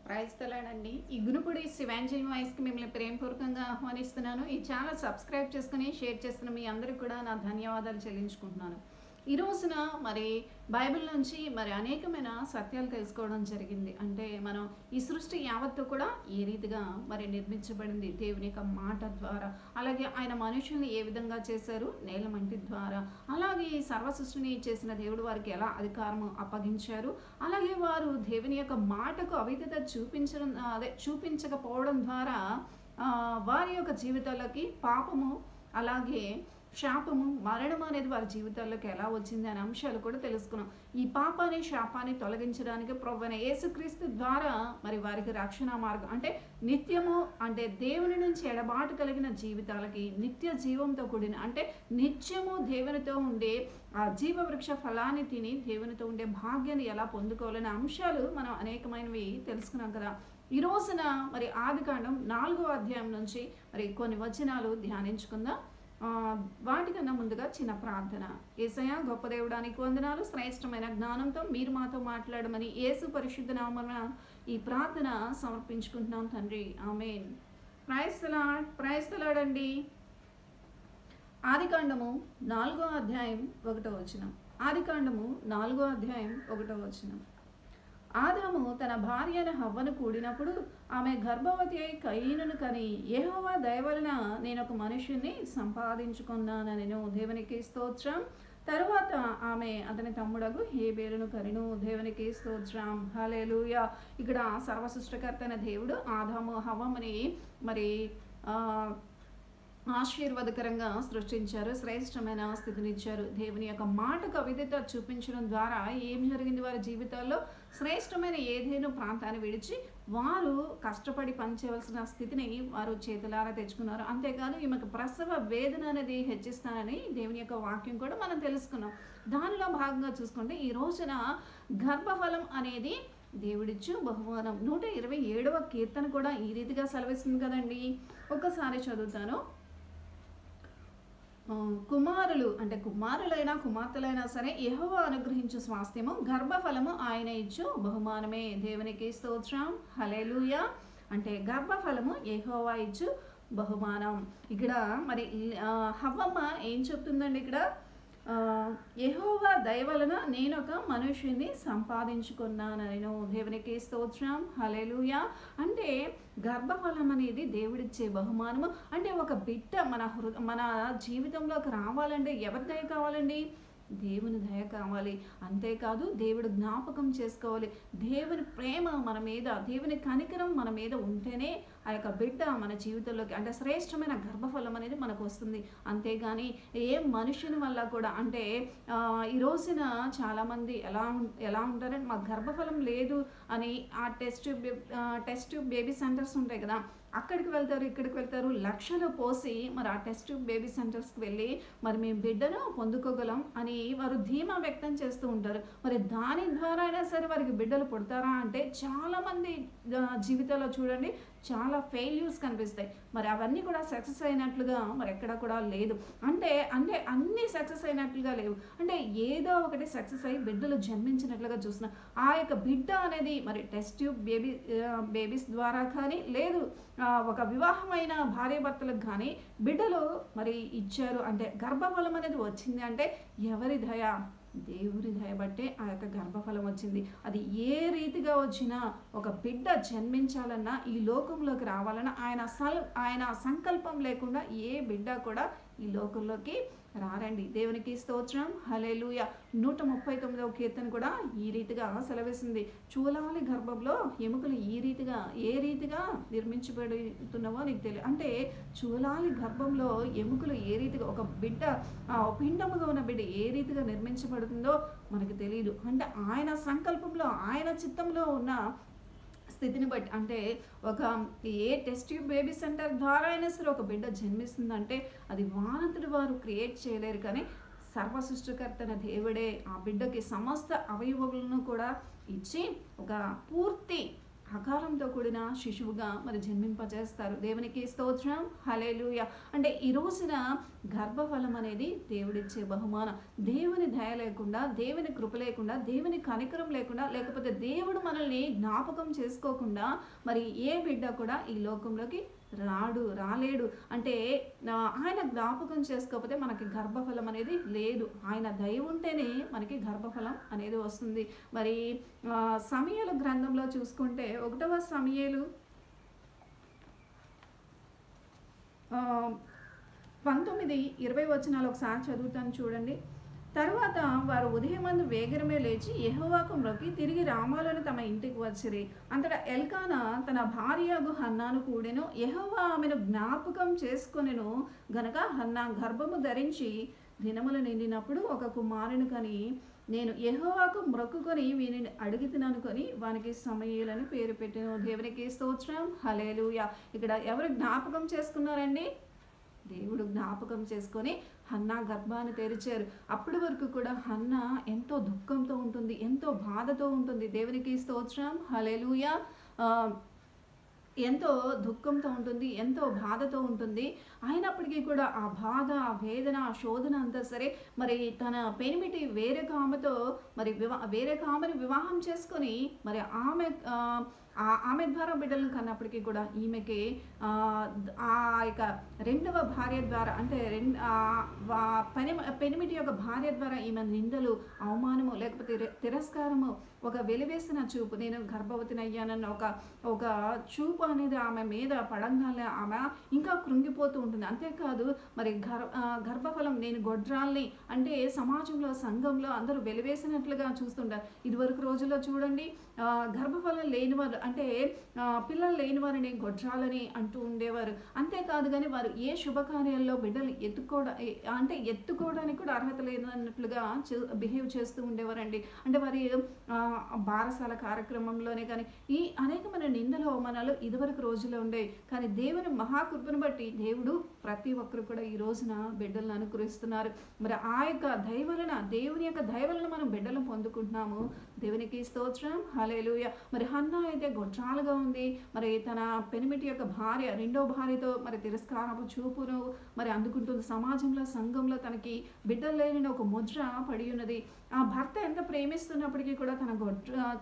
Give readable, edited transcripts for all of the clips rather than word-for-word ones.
ప్రైస్తలాడండి. ఈ గునుపుడి శివాంజలి వాయిస్కి మిమ్మల్ని ప్రేమపూర్వకంగా ఆహ్వానిస్తున్నాను. ఈ ఛానల్ సబ్స్క్రైబ్ చేసుకుని షేర్ చేస్తున్న మీ అందరికీ కూడా నా ధన్యవాదాలు చెల్లించుకుంటున్నాను. ఈ రోజున మరి బైబిల్ నుంచి అనేకమైన సత్యాలు తెలుసుకోవడం జరిగింది. అంటే మనం ఈ సృష్టి యావత్తు కూడా ఏ రీతిగా నిర్మించబడింది దేవుని యొక్క మాట ద్వారా, అలాగే ఆయన మనుషుల్ని ఏ విధంగా చేశారు నేల మంటి ద్వారా, అలాగే ఈ సర్వ సృష్టిని చేసిన దేవుడు వారికి ఎలా అధికారం అప్పగించారు, అలాగే వారు దేవుని యొక్క మాటకు అవిధత చూపించకపోవడం ద్వారా వారి యొక్క జీవితాలకి పాపము అలాగే శాపము మరణం అనేది వారి జీవితాల్లోకి ఎలా వచ్చింది అనే అంశాలు కూడా తెలుసుకున్నాం. ఈ పాపాన్ని శాపాన్ని తొలగించడానికి ప్రభువైన యేసుక్రీస్తు ద్వారా వారికి రక్షణ మార్గం అంటే నిత్యము అంటే దేవుని నుంచి ఎడబాటు కలిగిన జీవితాలకి నిత్య జీవంతో కూడిన అంటే నిత్యము దేవునితో ఉండే ఆ జీవవృక్ష ఫలాన్ని తిని దేవునితో ఉండే భాగ్యాన్ని ఎలా పొందుకోవాలనే అంశాలు మనం అనేకమైనవి తెలుసుకున్నాం కదా. ఈ రోజున ఆదికాండం 4వ అధ్యాయం నుంచి కొన్ని వచనాలు ధ్యానించుకుందాం. వాటికన్నా ముందుగా చిన్న ప్రార్థన. యేసయ్య గొప్ప దేవుడానికి వందనాలు, శ్రేష్టమైన జ్ఞానంతో మీరు మాతో మాట్లాడమని యేసు పరిశుద్ధ నామమున ఈ ప్రార్థన సమర్పించుకుంటున్నాం తండ్రి, ఆమేన్. ప్రైజ్ ది లార్డ్ అండి. ఆదికాండము 4వ అధ్యాయం 1వ వచనం. ఆదికాండము 4వ అధ్యాయం 1వ వచనం. ఆదాము తన భార్య అయిన హవ్వను కూడినప్పుడు ఆమె గర్భవతి అయి కయీనును కని యెహోవా దయ వలన నేను ఒక మనుషుని సంపాదించుకున్నానెను, దేవునికి స్తోత్రం. తరువాత ఆమె అతని తమ్ముడగు హేబేలును కనెను, దేవునికి స్తోత్రం. హల్లెలూయా. ఇక్కడ సర్వసృష్టికర్త అయిన దేవుడు ఆదాము హవ్వని ఆశీర్వాదకరంగా సృష్టించారు, శ్రేష్టమైన స్థితినిచ్చారు. దేవుని యొక్క మాటకు అవిధేయత చూపించడం ద్వారా ఏం జరిగింది, వారి జీవితాల్లో శ్రేష్టమైన ఏదైనా ప్రాంతాన్ని విడిచి వారు కష్టపడి పనిచేయవలసిన స్థితిని వారు చేతులారా తెచ్చుకున్నారు. అంతేకాదు ఈమెకు ప్రసవ వేదన అనేది హెచ్చిస్తానని దేవుని యొక్క వాక్యం కూడా మనం తెలుసుకున్నాం. దానిలో భాగంగా చూసుకుంటే ఈ రోజున గర్భఫలం అనేది దేవుడిచ్చు బహుమానం. 127వ కీర్తన కూడా ఈ రీతిగా సెలవిస్తుంది కదండి. ఒకసారి చదువుతాను. కుమారులు అంటే కుమారులైనా కుమార్తెలైనా సరే యెహోవా అనుగ్రహించు స్వాస్థ్యము, గర్భఫలము ఆయన ఇచ్చు బహుమానమే, దేవునికి స్తోత్రం. హల్లెలూయా. అంటే గర్భఫలము యెహోవా ఇచ్చు బహుమానం. ఇక్కడ హవ్వమ్మ ఏం చెప్తుందండి, ఇక్కడ యెహోవా దయ వలన నేను ఒక మనుషుని సంపాదించుకున్నాను, దేవునికి స్తోత్రం. హల్లెలూయా. అంటే గర్భఫలం అనేది దేవుడిచ్చే బహుమానము. అంటే ఒక బిడ్డ మన జీవితంలోకి రావాలంటే ఎవరి దయ కావాలండి, దేవుని దయ కావాలి. అంతేకాదు దేవుడు జ్ఞాపకం చేసుకోవాలి. దేవుని ప్రేమ మన మీద, దేవుని కనికరం మన మీద ఉంటేనే ఆ యొక్క బిడ్డ మన జీవితంలోకి అంటే శ్రేష్టమైన గర్భఫలం అనేది మనకు వస్తుంది. అంతేగాని ఏ మనుషుని వల్ల కూడా అంటే ఈ రోజున చాలామంది ఎలా ఉంటారంటే మాకు గర్భఫలం లేదు అని ఆ టెస్ట్ బేబీ సెంటర్స్ ఉంటాయి కదా, అక్కడికి వెళ్తారు, ఇక్కడికి వెళ్తారు, లక్షలు పోసి ఆ టెస్ట్ బేబీ సెంటర్స్కి వెళ్ళి మేము బిడ్డను పొందుకోగలం అని వారు ధీమా వ్యక్తం చేస్తూ ఉంటారు. దాని ద్వారా అయినా సరే వారికి బిడ్డలు పుడతారా అంటే చాలామంది జీవితాల్లో చూడండి చాలా ఫెయిల్యూర్స్ కనిపిస్తాయి. అవన్నీ కూడా సక్సెస్ అయినట్లుగా ఎక్కడ కూడా లేదు. అంటే అన్నీ సక్సెస్ అయినట్లుగా లేవు. అంటే ఏదో ఒకటి సక్సెస్ అయ్యి బిడ్డలు జన్మించినట్లుగా చూస్తున్నాం. ఆ యొక్క బిడ్డ అనేది టెస్ట్ ట్యూబ్ బేబీస్ ద్వారా కానీ లేదు ఒక వివాహమైన భార్యాభర్తలకు కానీ బిడ్డలు ఇచ్చారు అంటే గర్భఫలం అనేది వచ్చింది అంటే ఎవరి దయ, దేవుని దయబట్టే ఆ యొక్క గర్భఫలం వచ్చింది. అది ఏ రీతిగా వచ్చినా ఒక బిడ్డ జన్మించాలన్నా ఈ లోకంలోకి రావాలన్నా ఆయన సంకల్పం లేకుండా ఏ బిడ్డ కూడా ఈ లోకంలోకి రారండి, దేవునికి స్తోత్రం. హల్లెలూయా. 139వ కీర్తన కూడా ఈ రీతిగా సెలవిస్తుంది. చూలాలి గర్భంలో ఎముకలు ఏ రీతిగా నిర్మించబడుతున్నావో నీకు తెలియదు. అంటే చూలాలి గర్భంలో ఎముకలు ఏ రీతిగా ఒక బిడ్డ పిండముగా ఉన్న బిడ్డ ఏ రీతిగా నిర్మించబడుతుందో మనకు తెలియదు. అంటే ఆయన సంకల్పంలో ఆయన చిత్తంలో ఉన్న స్థితిని బట్టి అంటే ఒక ఏ టెస్ట్ ట్యూబ్ బేబీ సెంటర్ ద్వారా అయినా సరే ఒక బిడ్డ జన్మిస్తుందంటే అది వానంతటి వారు క్రియేట్ చేయలేరు, కానీ సర్వసృష్టికర్తన దేవుడే ఆ బిడ్డకి సమస్త అవయవములను కూడా ఇచ్చి ఒక పూర్తి ఆకారంతో కూడిన శిశువుగా మరి జన్మింపజేస్తారు. దేవునికి స్తోత్రం, హల్లెలూయా. అంటే ఈ రోజున గర్భఫలం అనేది దేవుడిచ్చే బహుమానం. దేవుని దయ లేకుండా, దేవుని కృప లేకుండా, దేవుని కనికరం లేకుండా, లేకపోతే దేవుడు మనల్ని జ్ఞాపకం చేసుకోకుండా మరి ఏ బిడ్డ కూడా ఈ లోకంలోకి రాలేడు. అంటే ఆయన జ్ఞాపకం చేసుకోకపోతే మనకి గర్భఫలం అనేది లేదు. ఆయన దయ ఉంటేనే మనకి గర్భఫలం అనేది వస్తుంది. మరి సమూయేలు గ్రంథంలో చూసుకుంటే 1వ సమూయేలు 19:20 వచనాలు ఒకసారి చదువుతాను చూడండి. తరువాత వారు ఉదయమందు వేగరమే లేచి యెహోవాకు మ్రొక్కి తిరిగి రామాలోని తమ ఇంటికి వచ్చిరి. అంతటా ఎల్కానా తన భార్యగు హన్నాను కూడెను. యెహోవా ఆమెను జ్ఞాపకం చేసుకొనెను గనక హన్నా గర్భము ధరించి దినములు నిండినప్పుడు ఒక కుమారుని కని నేను యెహోవాకు మ్రొక్కుకొని వీనిని అడుగుతున్నానుకొని వానికి సమూయేలని పేరు పెట్టెను. దేవునికి స్తోత్రం, హల్లెలూయా. ఇక్కడ ఎవరు జ్ఞాపకం చేసుకున్నారండి? దేవుడు జ్ఞాపకం చేసుకొని హన్నా గర్భాన్ని తెరిచారు. అప్పటి వరకు కూడా హన్నా ఎంతో దుఃఖంతో ఉంటుంది, ఎంతో బాధతో ఉంటుంది. దేవునికి స్తోత్రం, హల్లెలూయా. ఎంతో దుఃఖంతో ఉంటుంది, ఎంతో బాధతో ఉంటుంది. అయినప్పటికీ కూడా ఆ బాధ, ఆ వేదన, ఆ శోధన అంతా సరే మరి తన పెనిమిటి వేరొక ఆమెతో మరి వేరొక ఆమెను వివాహం చేసుకొని మరి ఆమె ద్వారా బిడ్డలను కన్నప్పటికీ కూడా ఈమెకి ఆ యొక్క రెండవ భార్య ద్వారా అంటే పెనిమిటి యొక్క భార్య ద్వారా ఈమె నిందలు, అవమానము, లేకపోతే తిరస్కారము, ఒక వెలివేసిన చూపు, నేను గర్భవతిని అయ్యానన్న ఒక చూపు అనేది ఆమె మీద పడంగానే ఆమె ఇంకా కృంగిపోతూ ఉంటుంది. అంతేకాదు మరి గర్భఫలం నేను గొడ్రాల్ని అంటే సమాజంలో, సంఘంలో అందరూ వెలివేసినట్లుగా చూస్తుంటారు. ఇదివరకు రోజుల్లో చూడండి, గర్భఫలం లేనివారు అంటే పిల్లలు లేని వారిని గొడ్రాలని అంటూ ఉండేవారు. అంతేకాదు కానీ వారు ఏ శుభకార్యాల్లో బిడ్డలు ఎత్తుకోవడానికి కూడా అర్హత లేదన్నట్లుగా బిహేవ్ చేస్తూ ఉండేవారండి. అంటే వారి బారసాల కార్యక్రమంలోనే కానీ ఈ అనేకమైన నిందలు, అవమానాలు ఇదివరకు రోజుల్లో ఉండేవి. కానీ దేవుని మహాకృపను బట్టి దేవుడు ప్రతి ఒక్కరు కూడా ఈ రోజున బిడ్డలను అనుగ్రహిస్తున్నారు. మరి ఆ యొక్క దేవుని యొక్క దయ వలన మనం బిడ్డలను పొందుకుంటున్నాము. దేవునికి స్తోత్రం, హల్లెలూయా. మరి హన్నా అయితే గొడ్రాలుగా ఉంది. మరి తన పెనిమిటి యొక్క భార్య, రెండో భార్యతో మరి తిరస్కారపు చూపును మరి అందుకుంటుంది. సమాజంలో, సంఘంలో తనకి బిడ్డలు లేని ఒక ముద్ర పడి ఉన్నది. ఆ భర్త ఎంత ప్రేమిస్తున్నప్పటికీ కూడా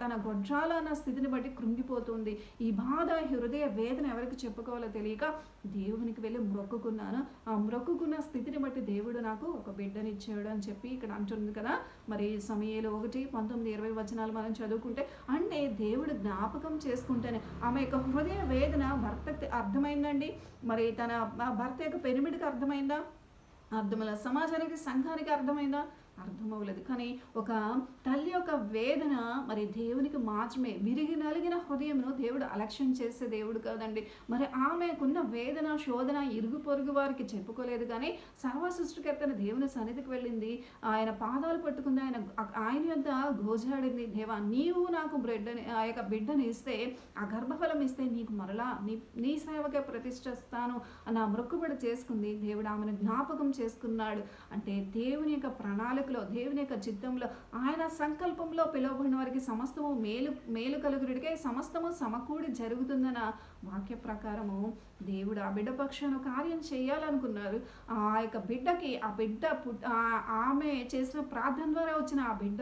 తన గొడ్రాల అన్న స్థితిని బట్టి కృంగిపోతుంది. ఈ బాధ, హృదయ వేదన ఎవరికి చెప్పుకోవాలో తెలియక దేవునికి వెళ్ళి మొక్కుకున్నాను. ఆ మొక్కుకున్న స్థితిని బట్టి దేవుడు నాకు ఒక బిడ్డనిచ్చాడు అని చెప్పి ఇక్కడ అంటుంది కదా. మరి సమూయేలు 1:19-20 వచనాలు మనం చదువుకుంటే అంటే దేవుడు జ్ఞాపకం చేసుకుంటేనే ఆమె యొక్క హృదయ వేదన భర్తకి అర్థమైందండి. మరి తన భర్త యొక్క పెనిమిడికి అర్థమైందా? అర్థమల. సమాజానికి, సంఘానికి అర్థమైందా? అర్థమవ్వలేదు. కానీ ఒక తల్లి యొక్క వేదన మరి దేవునికి మాత్రమే. విరిగి నలిగిన హృదయమును దేవుడు అలక్ష్యం చేసే దేవుడు కాదండి. మరి ఆమెకున్న వేదన, శోధన ఇరుగు పొరుగు వారికి చెప్పుకోలేదు. కానీ సర్వ సృష్టికర్తన దేవుని సన్నిధికి వెళ్ళింది. ఆయన పాదాలు పట్టుకుంది. ఆయన యొద్ద గోజాడింది. దేవా, నీవు నాకు ఆ యొక్క బిడ్డని ఇస్తే, ఆ గర్భఫలం ఇస్తే నీకు మరలా నీ సేవకే ప్రతిష్ఠిస్తాను అన్న మొక్కుబడి చేసుకుంది. దేవుడు ఆమెను జ్ఞాపకం చేసుకున్నాడు. అంటే దేవుని యొక్క ప్రణాళిక, దేవుని యొక్క చిత్తంలో, ఆయన సంకల్పంలో పిలువబడిన వారికి సమస్తము మేలు కలుగుడికే సమస్తము సమకూడి జరుగుతుందన్న వాక్య ప్రకారము దేవుడు ఆ బిడ్డ పక్షాన కార్యం చేయాలనుకున్నారు. ఆ యొక్క బిడ్డకి ఆమె చేసిన ప్రార్థన ద్వారా వచ్చిన ఆ బిడ్డ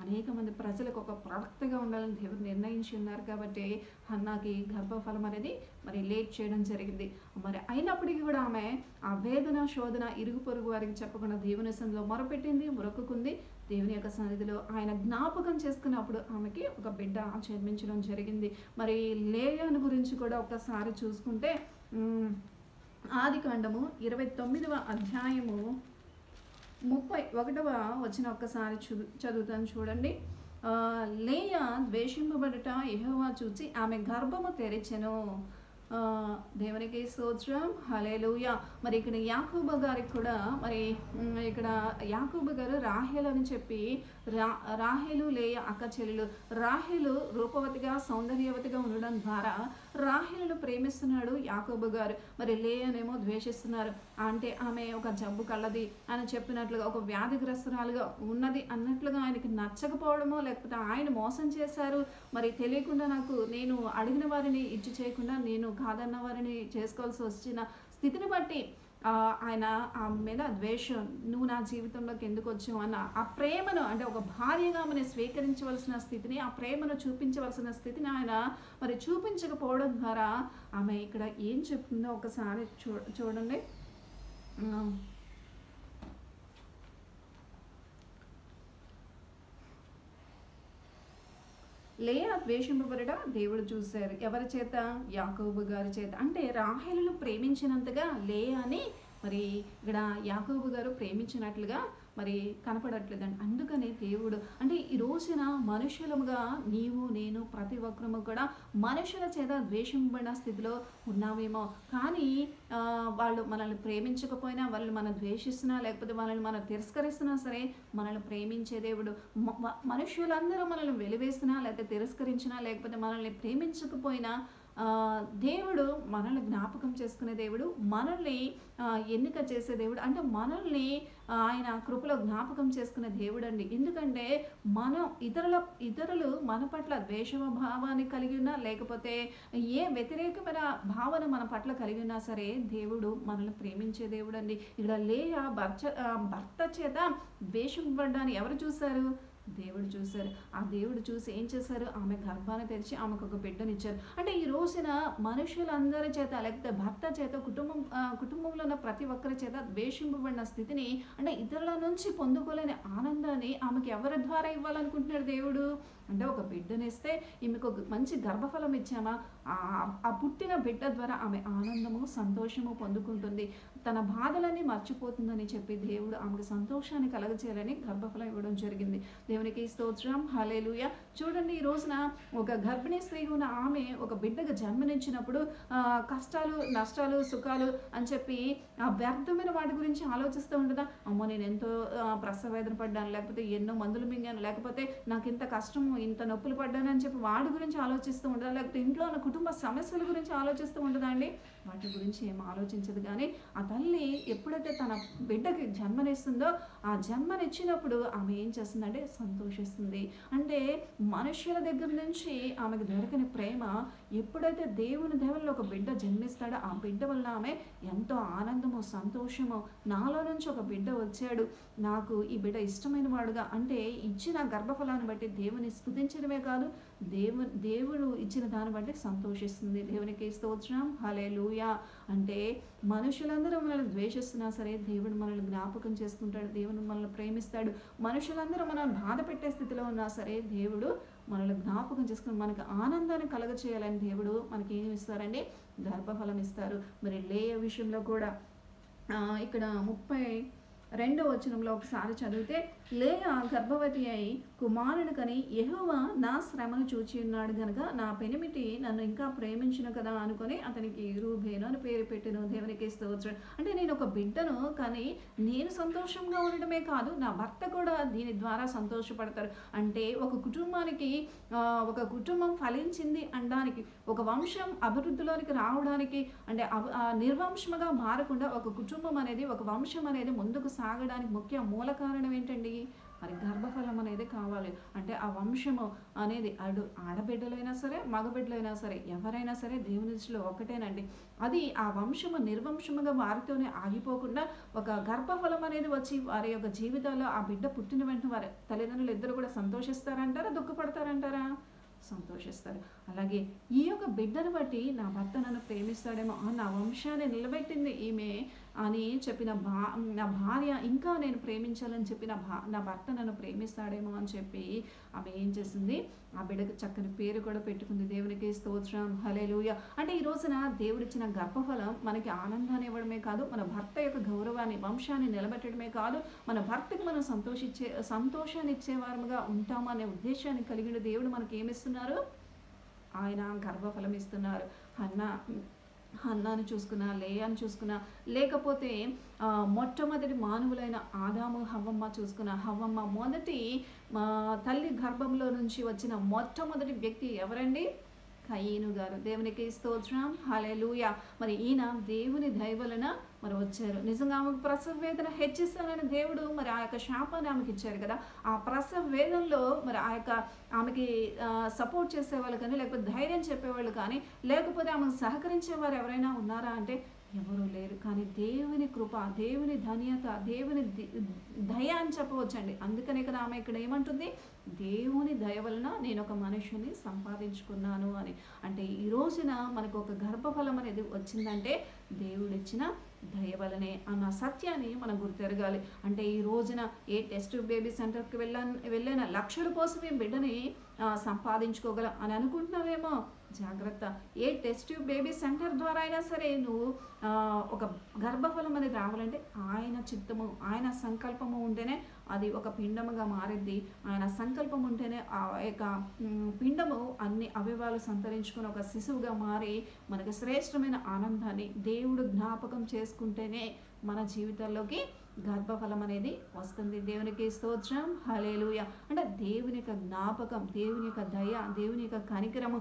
అనేక మంది ప్రజలకు ఒక ప్రవక్తగా ఉండాలని దేవుడు నిర్ణయించి ఉన్నారు. కాబట్టి హన్నాకి గర్భఫలం అనేది మరి లేట్ చేయడం జరిగింది. మరి అయినప్పటికీ కూడా ఆమె ఆ వేదన, శోధన ఇరుగు పొరుగు వారికి చెప్పకుండా దేవుని సన్నిధిలో మొరపెట్టింది, మొరక్కుకుంది. దేవుని యొక్క సన్నిధిలో ఆయన జ్ఞాపకం చేసుకున్నప్పుడు ఆమెకి ఒక బిడ్డ జన్మించడం జరిగింది. మరి లేయాను గురించి కూడా ఒకసారి చూసుకుంటే ఆదికాండము 29వ అధ్యాయము 31వ వచనం ఒక్కసారి చదువుతాను చూడండి. లేయా ద్వేషింపబడుట యెహోవా చూచి ఆమె గర్భము తెరిచెను. దేవునికి స్తోత్రం, హల్లెలూయా. మరి ఇక్కడ యాకోబు గారికి కూడా మరి ఇక్కడ యాకోబు గారు రాహేల్ అని చెప్పి రాహేలు లేయ అక్క చెల్లెలు. రాహేలు రూపవతిగా సౌందర్యవతిగా ఉండడం ద్వారా రాహేలును ప్రేమిస్తున్నాడు యాకోబు గారు. మరి లేయనేమో ద్వేషిస్తున్నారు. అంటే ఆమె ఒక జబ్బు కలది అని చెప్పినట్లుగా, ఒక వ్యాధిగ్రస్తురాలుగా ఉన్నది అన్నట్లుగా ఆయనకి నచ్చకపోవడమో, లేకపోతే ఆయన మోసం చేశారు, మరి తెలియకుండా నాకు నేను అడిగిన వారిని ఇచ్చి చేయకుండా నేను కాదన్న వారిని చేసుకోవాల్సి వచ్చిన స్థితిని బట్టి ఆయన ఆమె మీద ద్వేషం, నువ్వు నా జీవితంలోకి ఎందుకు వచ్చావు అన్న ఆ ప్రేమను, అంటే ఒక భార్యగా ఆమెను స్వీకరించవలసిన స్థితిని, ఆ ప్రేమను చూపించవలసిన స్థితిని ఆయన మరి చూపించకపోవడం ద్వారా ఆమె ఇక్కడ ఏం చెప్తుందో ఒకసారి చూడండి. లేయా ద్వేషింపబడట దేవుడు చూశారు. ఎవరి చేత? యాకోబు గారి చేత. అంటే రాహేలును ప్రేమించినంతగా లేయాని మరి ఇక్కడ యాకోబు గారు ప్రేమించినట్లుగా మరి కనపడట్లేదండి. అందుకనే దేవుడు అంటే ఈ రోజున మనుషులముగా నీవు నేను ప్రతి ఒక్కరము కూడా మనుషుల చేత ద్వేషింపబడిన స్థితిలో ఉన్నామేమో, కానీ వాళ్ళు మనల్ని ప్రేమించకపోయినా, వాళ్ళు మనం ద్వేషిస్తున్నా, లేకపోతే మనల్ని మనం తిరస్కరిస్తున్నా సరే, మనల్ని ప్రేమించే దేవుడు. మనుషులందరూ మనల్ని వెలివేస్తున్నా, లేకపోతే తిరస్కరించినా, లేకపోతే మనల్ని ప్రేమించకపోయినా దేవుడు మనల్ని జ్ఞాపకం చేసుకునే దేవుడు, మనల్ని ఎన్నిక చేసే దేవుడు. అంటే మనల్ని ఆయన కృపలో జ్ఞాపకం చేసుకునే దేవుడు అండి. ఎందుకంటే మనం ఇతరులు మన పట్ల ద్వేషభావాన్ని కలిగి ఉన్నా, లేకపోతే ఏ వ్యతిరేకమైన భావన మన పట్ల కలిగి ఉన్నా సరే, దేవుడు మనల్ని ప్రేమించే దేవుడు అండి. ఇక్కడ లేయా భర్త చేత ద్వేషింపబడ్డాన్ని ఎవరు చూశారు? దేవుడు చూశారు. ఆ దేవుడు చూసి ఏం చేశారు? ఆమె గర్భాన్ని తెరిచి ఆమెకు ఒక బిడ్డనిచ్చారు. అంటే ఈ రోజున మనుషులందరి చేత, లేకపోతే భర్త చేత, కుటుంబంలో ఉన్న ప్రతి ఒక్కరి చేత ద్వేషింపబడిన స్థితిని, అంటే ఇతరుల నుంచి పొందుకోలేని ఆనందాన్ని ఆమెకి ఎవరి ద్వారా ఇవ్వాలనుకుంటున్నాడు దేవుడు? అంటే ఒక బిడ్డనిస్తే ఈమెకు ఒక మంచి గర్భఫలం ఇచ్చామా, ఆ పుట్టిన బిడ్డ ద్వారా ఆమె ఆనందము సంతోషము పొందుకుంటుంది, తన బాధలన్నీ మర్చిపోతుందని చెప్పి దేవుడు ఆమెకు సంతోషాన్ని కలగచేయాలని గర్భఫలం ఇవ్వడం జరిగింది. దేవునికి స్తోత్రం, హల్లెలూయా. చూడండి, ఈ రోజున ఒక గర్భిణీ స్త్రీ ఉన్న ఆమె ఒక బిడ్డకు జన్మనిచ్చినప్పుడు కష్టాలు, నష్టాలు, సుఖాలు అని చెప్పి ఆ వ్యర్థమైన వాటి గురించి ఆలోచిస్తూ ఉంటుందా? అమ్మో నేను ఎంతో ప్రసవ వేదన పడ్డాను, లేకపోతే ఎన్నో మందులు మింగాను, లేకపోతే నాకు ఇంత కష్టము, ఇంత నొప్పులు పడ్డాను అని చెప్పి వాడి గురించి ఆలోచిస్తూ ఉంటుందా? లేకపోతే ఇంట్లో ఉన్న కుటుంబ సమస్యల గురించి ఆలోచిస్తూ ఉంటుందా అండి? వాటి గురించి ఏం ఆలోచించదు. కానీ ఆ తల్లి ఎప్పుడైతే తన బిడ్డకి జన్మనిస్తుందో, ఆ జన్మనిచ్చినప్పుడు ఆమె ఏం చేస్తుందంటే సంతోషిస్తుంది. అంటే మనుషుల దగ్గర నుంచి ఆమెకు దొరకని ప్రేమ ఎప్పుడైతే దేవునిలో ఒక బిడ్డ జన్మిస్తాడో, ఆ బిడ్డ వల్ల ఆమె ఎంతో ఆనందము, సంతోషము, నాలో నుంచి ఒక బిడ్డ వచ్చాడు, నాకు ఈ బిడ్డ ఇష్టమైన వాడుగా, అంటే ఇచ్చిన గర్భఫలాన్ని బట్టి దేవుని స్తుతించడమే కాదు, దేవుడు ఇచ్చిన దాన్ని బట్టి సంతోషిస్తుంది. దేవునికి స్తోత్రం, హల్లెలూయా. అంటే మనుషులందరూ మనల్ని ద్వేషిస్తున్నా సరే, దేవుడు మనల్ని జ్ఞాపకం చేసుకుంటాడు, దేవుడు మనల్ని ప్రేమిస్తాడు. మనుషులందరూ మనల్ని బాధ పెట్టే స్థితిలో ఉన్నా సరే, దేవుడు మనల్ని జ్ఞాపకం చేసుకుని మనకు ఆనందాన్ని కలగచేయాలని దేవుడు మనకి ఏమి ఇస్తారండి? గర్భఫలం ఇస్తారు. మరి లేయ విషయంలో కూడా ఇక్కడ 32వ వచనంలో ఒకసారి చదివితే, లేయా గర్భవతి అయి కుమారుని కని యెహోవా నా శ్రమను చూచి ఉన్నాడు గనుక నా పెనిమిటి నన్ను ఇంకా ప్రేమించిన కదా అనుకొని అతనికి రూబేను అని పేరు పెట్టెను. దేవునికి స్తోత్రం. అంటే నేను ఒక బిడ్డను కానీ నేను సంతోషంగా ఉండడమే కాదు, నా భర్త కూడా దీని ద్వారా సంతోషపడతారు. అంటే ఒక కుటుంబానికి ఒక కుటుంబం ఫలించింది అనడానికి, ఒక వంశం అభివృద్ధిలోనికి రావడానికి, అంటే నిర్వంశముగా మారకుండా ఒక కుటుంబం అనేది, ఒక వంశం అనేది ముందుకు సాగడానికి ముఖ్య మూల కారణం ఏంటండి? మరి గర్భఫలం అనేది కావాలి. అంటే ఆ వంశము అనేది ఆడబిడ్డలైనా సరే, మగబిడ్డలైనా సరే, ఎవరైనా సరే దేవుని దృష్టిలో ఒకటేనండి. అది ఆ వంశము నిర్వంశముగా వారితోనే ఆగిపోకుండా ఒక గర్భఫలం అనేది వచ్చి వారి యొక్క జీవితాల్లో ఆ బిడ్డ పుట్టిన వెంటనే వారి తల్లిదండ్రులు ఇద్దరు కూడా సంతోషిస్తారంటారా, దుఃఖపడతారంటారా? సంతోషిస్తారు. అలాగే ఈ యొక్క బిడ్డను బట్టి నా భర్త నన్ను ప్రేమిస్తాడేమో, నా వంశాన్ని నిలబెట్టింది ఈమె అని చెప్పిన నా భార్య ఇంకా నేను ప్రేమించాలని చెప్పి నా భర్త నన్ను ప్రేమిస్తాడేమో అని చెప్పి ఆమె ఏం చేసింది? ఆ బిడ్డకు చక్కని పేరు కూడా పెట్టుకుంది. దేవునికి స్తోత్రం, హల్లెలూయా. అంటే ఈ రోజున దేవుడిచ్చిన గర్భఫలం మనకి ఆనందాన్ని ఇవ్వడమే కాదు, మన భర్త యొక్క గౌరవాన్ని, వంశాన్ని నిలబెట్టడమే కాదు, మన భర్తకు మనం సంతోషాన్ని ఇచ్చేవారముగా ఉంటాము అనే ఉద్దేశాన్ని కలిగిన దేవుడు మనకి ఏమిస్తున్నారు? ఆయన గర్భఫలం ఇస్తున్నారు. హన్నాను చూసుకున్నా, లేయాను చూసుకున్నా, లేకపోతే మొట్టమొదటి మానవులైన ఆదాము హవ్వమ్మ చూసుకున్న, హవ్వమ్మ మొదటి తల్లి గర్భంలో నుంచి వచ్చిన మొట్టమొదటి వ్యక్తి ఎవరండి? కయీను గారు. దేవునికి స్తోత్రం, హల్లెలూయా. మరి ఈయన దేవుని దయ వలన మరి వచ్చారు. నిజంగా ఆమెకు ప్రసవ వేదన హెచ్చిస్తానని దేవుడు మరి ఆ యొక్క శాపాన్ని ఆమెకి ఇచ్చారు కదా. ఆ ప్రసవ వేదనలో మరి ఆ యొక్క ఆమెకి సపోర్ట్ చేసేవాళ్ళు కానీ, లేకపోతే ధైర్యం చెప్పేవాళ్ళు కానీ, లేకపోతే ఆమెకు సహకరించేవారు ఎవరైనా ఉన్నారా అంటే ఎవరూ లేరు. కానీ దేవుని కృప, దేవుని ధన్యత, దేవుని దయ అని చెప్పవచ్చండి. అందుకనే కదా ఆమె ఇక్కడ ఏమంటుంది? దేవుని దయ వలన నేను ఒక మనుషుని సంపాదించుకున్నాను అని. అంటే ఈ రోజున మనకు ఒక గర్భఫలం అనేది వచ్చిందంటే దేవుడిచ్చిన దయ వలనే అన్న సత్యాన్ని మనం గుర్తెరగాలి. అంటే ఈ రోజున ఏ టెస్ట్ బేబీ సెంటర్కి వెళ్ళిన లక్షల కోసం ఈ బిడ్డని సంపాదించుకోగలం అని అనుకుంటున్నావేమో, జాగ్రత్త. ఏ టెస్ట్ బేబీ సెంటర్ ద్వారా అయినా సరే నువ్వు ఒక గర్భఫలం అనేది రావాలంటే ఆయన చిత్తము, ఆయన సంకల్పము ఉంటేనే అది ఒక పిండముగా మారిద్ది. ఆయన సంకల్పం ఉంటేనే ఆ యొక్క పిండము అన్ని అవయవాలు సంతరించుకుని ఒక శిశువుగా మారి మనకు శ్రేష్టమైన ఆనందాన్ని దేవుడు జ్ఞాపకం చేసుకుంటేనే మన జీవితాల్లోకి గర్భఫలం అనేది వస్తుంది. దేవునికి స్తోత్రం, హల్లెలూయా. అంటే దేవుని యొక్క జ్ఞాపకం, దేవుని యొక్క దయ, దేవుని యొక్క కనికరము,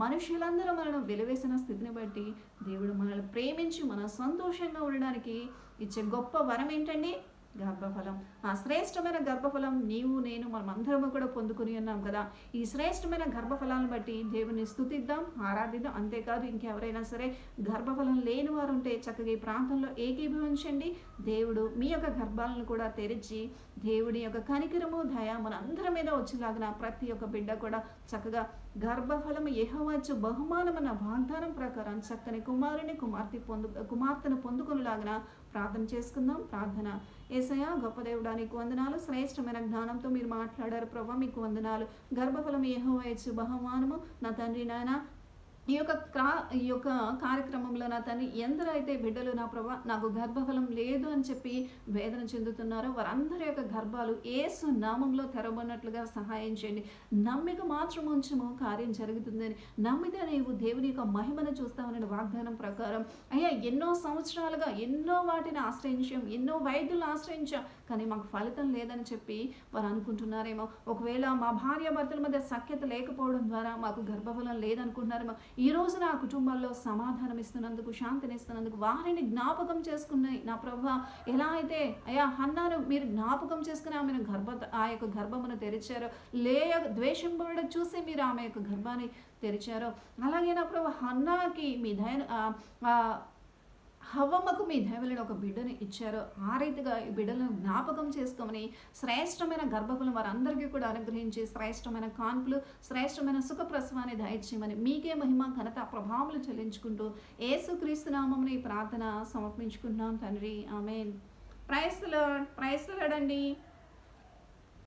మనుషులందరూ మనల్ని వెలివేసిన స్థితిని బట్టి దేవుడు మనల్ని ప్రేమించి మన సంతోషంగా ఉండడానికి ఇచ్చే గొప్ప వరం ఏంటండి? గర్భఫలం. ఆ శ్రేష్టమైన గర్భఫలం నీవు నేను మనం అందరము కూడా పొందుకుని ఉన్నాం కదా. ఈ శ్రేష్టమైన గర్భఫలాలను బట్టి దేవుని స్తుతిద్దాం, ఆరాధిద్దాం. అంతేకాదు ఇంకెవరైనా సరే గర్భఫలం లేని వారు ఉంటే చక్కగా ఈ ప్రాంతంలో ఏకీభవించండి. దేవుడు మీ యొక్క గర్భాలను కూడా తెరిచి దేవుడి యొక్క కనికరము, దయ మన అందరి మీద వచ్చేలాగిన ప్రతి ఒక్క బిడ్డ కూడా చక్కగా గర్భఫలము యెహోవా ఇచ్చు బహుమానమన్న వాగ్దానం ప్రకారం చక్కని కుమార్తెను పొందుకునేలాగిన ప్రార్థన చేసుకుందాం. ప్రార్థన. యేసయ్యా, గొప్ప దేవుడా, నీకు వందనాలు. శ్రేష్టమైన జ్ఞానంతో మీరు మాట్లాడారు ప్రభా, మీకు వందనాలు. గర్భఫలం యెహోవా ఇచ్చు బహుమానము. నా తండ్రి నాయన, ఈ యొక్క కార్యక్రమంలో నా తండ్రి ఎందరైతే బిడ్డలు నా ప్రభా నాకు గర్భఫలం లేదు అని చెప్పి వేదన చెందుతున్నారో వారందరి యొక్క గర్భాలు యేసు నామంలో తెరవబడినట్లుగా సహాయం చేయండి. నమ్మిక మాత్రం ఉంచము, కార్యం జరుగుతుందని. నమ్మితే నీవు దేవుని యొక్క మహిమను చూస్తామనే వాగ్దానం ప్రకారం అయ్యా ఎన్నో సంవత్సరాలుగా ఎన్నో వాటిని ఆశ్రయించాం, ఎన్నో వైద్యులను ఆశ్రయించాం, కానీ మాకు ఫలితం లేదని చెప్పి వారు అనుకుంటున్నారేమో. ఒకవేళ మా భార్యాభర్తల మధ్య సఖ్యత లేకపోవడం ద్వారా మాకు గర్భఫలం లేదనుకుంటున్నారేమో. ఈ రోజు నా కుటుంబాల్లో సమాధానం ఇస్తున్నందుకు, శాంతినిస్తున్నందుకు, వారిని జ్ఞాపకం చేసుకున్నాయి నా ప్రభా. ఎలా అయితే అయ్యా హన్నాను మీరు జ్ఞాపకం చేసుకుని ఆమెను ఆ యొక్క గర్భమును తెరిచారో, ద్వేషం కూడా చూసి మీరు ఆమె యొక్క గర్భాన్ని తెరిచారో, అలాగే నా ప్రభా హన్నాకి మీ హవ్వమ్మకు మీ దయవలన ఒక బిడ్డను ఇచ్చారో, ఆ రీతిగా ఈ బిడ్డలను జ్ఞాపకం చేసుకోమని శ్రేష్టమైన గర్భఫలం వారందరికీ కూడా అనుగ్రహించి శ్రేష్టమైన కాన్పులు, శ్రేష్టమైన సుఖప్రసవాన్ని దయచేయమని మీకే మహిమ, ఘనత, ప్రభావములు చెల్లించుకుంటూ యేసుక్రీస్తు నామమున ఈ ప్రార్థన సమర్పించుకుంటున్నాం తండ్రి. Amen. Praise the lord. Praise the lord అండి.